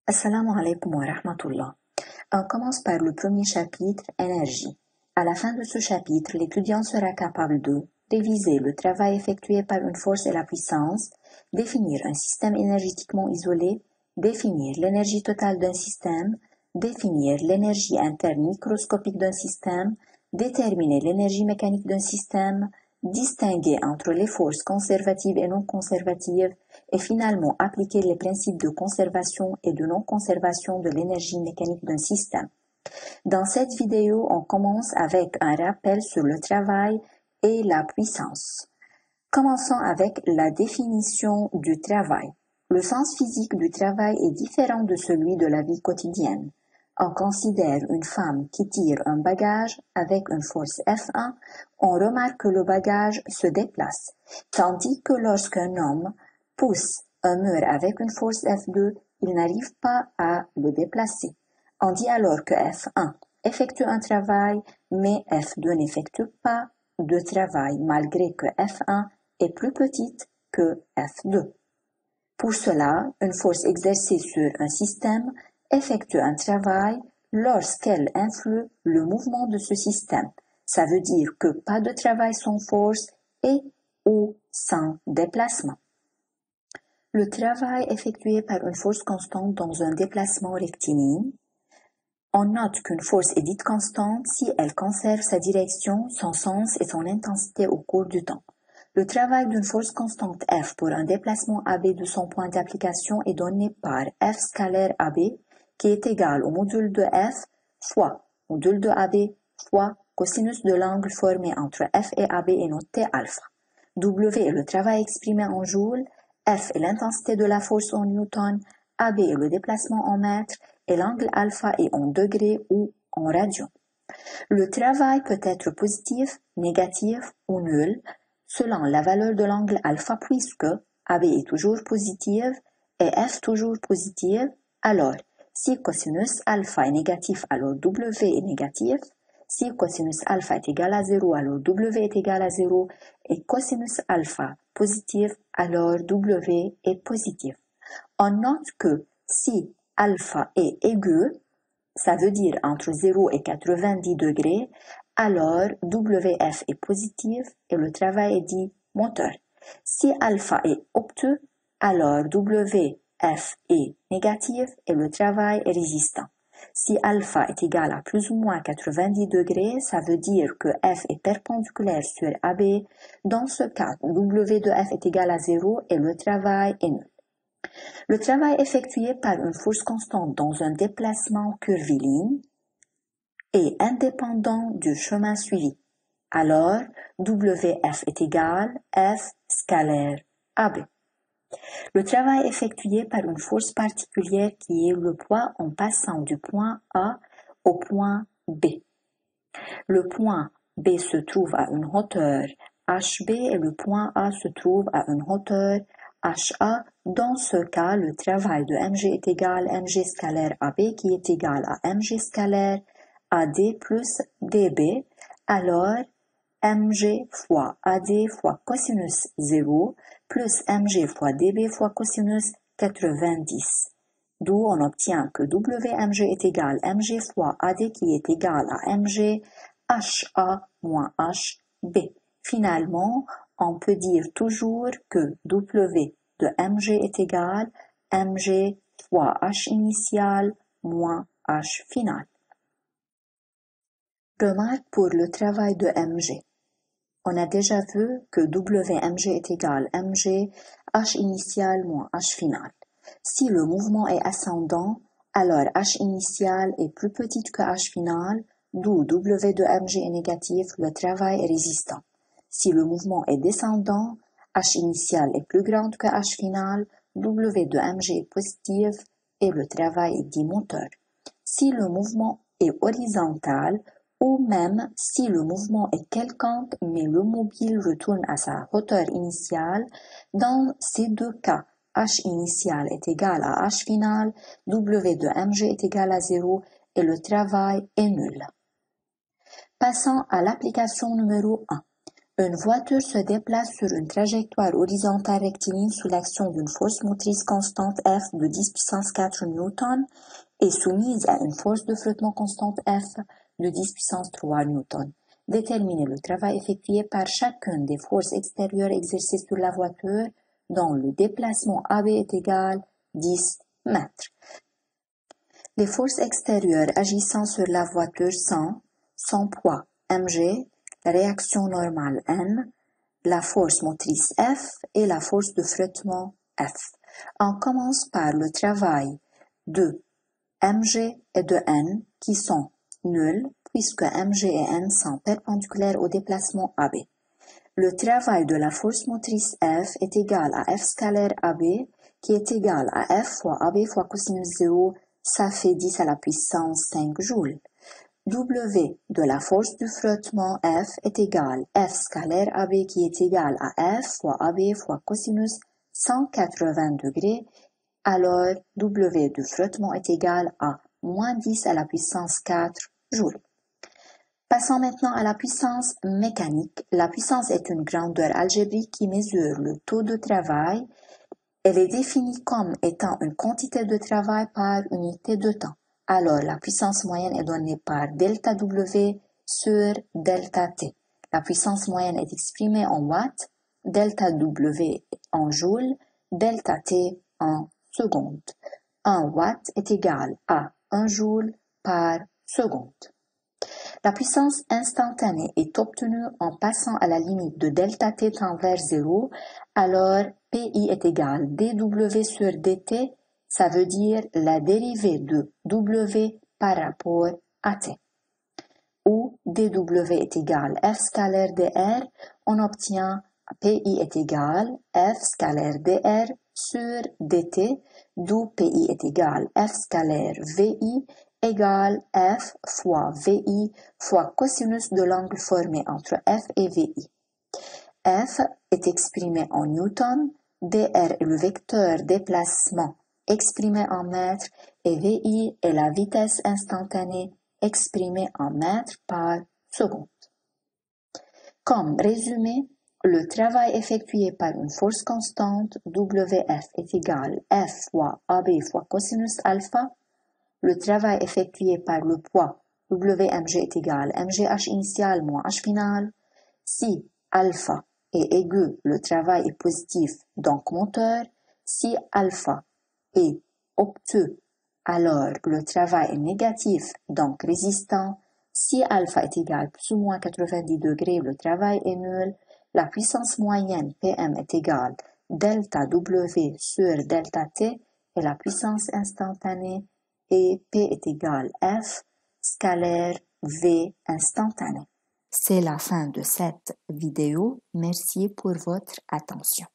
Assalamu alaikum wa rahmatullah. On commence par le premier chapitre, énergie. À la fin de ce chapitre, l'étudiant sera capable de réviser le travail effectué par une force et la puissance, définir un système énergétiquement isolé, définir l'énergie totale d'un système, définir l'énergie interne microscopique d'un système, déterminer l'énergie mécanique d'un système, distinguer entre les forces conservatives et non conservatives et finalement appliquer les principes de conservation et de non-conservation de l'énergie mécanique d'un système. Dans cette vidéo, on commence avec un rappel sur le travail et la puissance. Commençons avec la définition du travail. Le sens physique du travail est différent de celui de la vie quotidienne. On considère une femme qui tire un bagage avec une force F1, on remarque que le bagage se déplace, tandis que lorsqu'un homme pousse un mur avec une force F2, il n'arrive pas à le déplacer. On dit alors que F1 effectue un travail, mais F2 n'effectue pas de travail, malgré que F1 est plus petite que F2. Pour cela, une force exercée sur un système effectue un travail lorsqu'elle influe le mouvement de ce système. Ça veut dire que pas de travail sans force et ou sans déplacement. Le travail effectué par une force constante dans un déplacement rectiligne. On note qu'une force est dite constante si elle conserve sa direction, son sens et son intensité au cours du temps. Le travail d'une force constante F pour un déplacement AB de son point d'application est donné par F scalaire AB qui est égal au module de F fois module de AB fois cosinus de l'angle formé entre F et AB est noté alpha. W est le travail exprimé en joules, F est l'intensité de la force en newton, AB est le déplacement en mètres et l'angle alpha est en degrés ou en radians. Le travail peut être positif, négatif ou nul selon la valeur de l'angle alpha puisque AB est toujours positive et F toujours positive, alors si cosinus alpha est négatif, alors W est négatif. Si cosinus alpha est égal à 0, alors W est égal à 0 et cosinus alpha positif, alors W est positif. On note que si alpha est aigu, ça veut dire entre 0 et 90 degrés, alors WF est positif et le travail est dit moteur. Si alpha est obtus, alors WF est négatif et le travail est résistant. Si alpha est égal à plus ou moins 90 degrés, ça veut dire que F est perpendiculaire sur AB. Dans ce cas, W de F est égal à 0 et le travail est nul. Le travail effectué par une force constante dans un déplacement curviligne est indépendant du chemin suivi. Alors, WF est égal F scalaire AB. Le travail effectué par une force particulière qui est le poids en passant du point A au point B. Le point B se trouve à une hauteur HB et le point A se trouve à une hauteur HA. Dans ce cas, le travail de mg est égal à mg scalaire AB qui est égal à mg scalaire AD plus dB. Alors, mg fois AD fois cosinus 0 plus mg fois dB fois cosinus 90. D'où on obtient que Wmg est égal à mg fois AD qui est égal à mg HA moins HB. Finalement, on peut dire toujours que W de mg est égal à mg fois H initial moins H final. Remarque pour le travail de mg. On a déjà vu que Wmg est égal à mg H initial moins H final. Si le mouvement est ascendant, alors H initial est plus petite que H final, d'où W de mg est négatif, le travail est résistant. Si le mouvement est descendant, H initial est plus grande que H final, W de mg est positif et le travail est dit moteur. Si le mouvement est horizontal, ou même si le mouvement est quelconque mais le mobile retourne à sa hauteur initiale, dans ces deux cas, H initial est égal à H final, W de mg est égal à 0 et le travail est nul. Passons à l'application numéro 1. Une voiture se déplace sur une trajectoire horizontale rectiligne sous l'action d'une force motrice constante F de 10 puissance 4 Newton et soumise à une force de frottement constante F de 10 puissance 3 Newton. Déterminez le travail effectué par chacune des forces extérieures exercées sur la voiture dont le déplacement AB est égal 10 mètres. Les forces extérieures agissant sur la voiture sont son poids mg, la réaction normale N, la force motrice F et la force de frottement F. On commence par le travail de mg et de N qui sont nuls puisque mg et N sont perpendiculaires au déplacement AB. Le travail de la force motrice F est égal à F scalaire AB qui est égal à F fois AB fois cosinus 0, ça fait 10 à la puissance 5 joules. W de la force du frottement F est égal à F scalaire AB qui est égal à F fois AB fois cosinus 180 degrés, alors W du frottement est égal à moins 10 à la puissance 4 joules. Passons maintenant à la puissance mécanique. La puissance est une grandeur algébrique qui mesure le taux de travail. Elle est définie comme étant une quantité de travail par unité de temps. Alors, la puissance moyenne est donnée par delta W sur delta T. La puissance moyenne est exprimée en watts, delta W en joules, delta T en secondes. 1 watt est égal à 1 joule par seconde. La puissance instantanée est obtenue en passant à la limite de delta T tend vers 0, alors PI est égal dW sur dt, ça veut dire la dérivée de W par rapport à T. Où dW est égal F scalaire dr, on obtient PI est égal F scalaire dr sur dt, d'où PI est égal F scalaire VI égale F fois VI fois cosinus de l'angle formé entre F et VI. F est exprimé en newton, dr est le vecteur déplacement exprimé en mètres et VI est la vitesse instantanée exprimée en mètres par seconde. Comme résumé, le travail effectué par une force constante WF est égal à F fois AB fois cosinus alpha. Le travail effectué par le poids Wmg est égal à mgh initial moins h final. Si alpha est aigu, le travail est positif, donc moteur. Si alpha est obtus, alors le travail est négatif, donc résistant. Si alpha est égal à plus ou moins 90 degrés, le travail est nul. La puissance moyenne Pm est égale delta W sur delta T et la puissance instantanée et P est égal F scalaire V instantané. C'est la fin de cette vidéo. Merci pour votre attention.